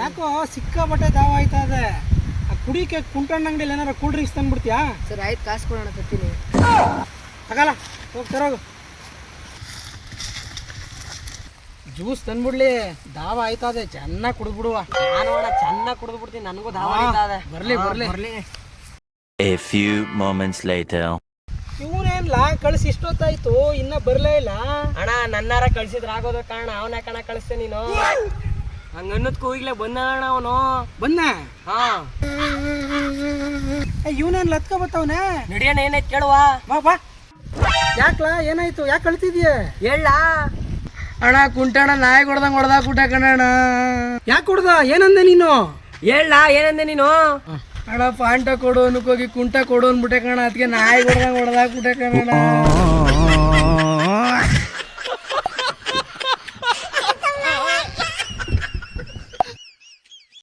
ಯಾಕೋ ಸಿಕ್ಕಾಪಟ್ಟೆ ದಾವ ಆಯ್ತಾ ಇದೆ. ಕುಡಿಕೆ ಕುಂಟಣ್ಣ ಅಂಗಡಿಯಲ್ಲಿ ಏನಾರ ಕೂಲ್ ಡ್ರಿಂಕ್ಸ್ ತಂದ್ಬಿಡ್ತೀಯಾ? ಸರ್ ಆಯ್ತು, ಕಾಸು ಕೊಡೋಣ ತತ್ತೀನಿ. ತಗಲ್ಲ ಹೋಗ್ತಾರೋಗು. ಜ್ಯೂಸ್ ತಂದ್ಬಿಡ್ಲಿ, ದಾವ ಆಯ್ತದೆ, ಚೆನ್ನಾಗಿ ಕುಡಿದ್ಬಿಡುವ. ನಾನು ಚೆನ್ನಾಗಿ ಕುಡಿದು ಬಿಡ್ತೀನಿ, ನನಗೂ ದಾವ ಇದೆ. ಬರ್ಲಿ ಬರ್ಲಿ. A few moments later. ಇವನೇನ್ಲ ಕಳಿಸಿ ಇಷ್ಟೊತ್ತಾಯ್ತು ಇನ್ನ ಬರ್ಲೇ ಇಲ್ಲ. ಅಣ್ಣ ನನ್ನಾರ ಕಳ್ಸಿದ್ರ ಆಗೋದ ಕಾರಣ ಅವನ ಕಣ ಕಳಿಸ್ತೇ ನೀನು. ಹಂಗನ್ನೋದ್ಕೂ ಈಗಲೇ ಬಂದ ಅಣ್ಣ ಅವನು. ಬಂದ? ಹಾ. ಇವನೇನ್ ಲತ್ಕ ಬತ್ತವನೆ. ನಡಿಯೋಣ, ಏನಾಯ್ತು ಕೇಳುವ. ಬಾ ಬಾ. ಯಾಕ್ಲಾ ಏನಾಯ್ತು? ಯಾಕೆ ಕಳ್ತಿದ್ಯ? ಹೇಳ ಅಣ್ಣ ಕುಂಟಣ್ಣ ನಾಯಿ ಹೊಡ್ದ ಕುಟ ಕಣಣ್ಣ. ಯಾಕೆ ಹೊಡ್ದ? ಏನಂದೆ ನೀನು? ಹೇಳ ಏನಂದೆ ನೀನು? ಅಣ್ಣ ಪಾಂಟ ಕೊಡು ಅನ್ಕೋಗಿ ಕುಂಟ ಕೊಡು ಅನ್ಬಿಟ್ಟೆ ಕಣ, ಅದಕ್ಕೆ ನಾಯಿ ಹೊಡ್ದ ಕುಟ ಕಣಣ್ಣ.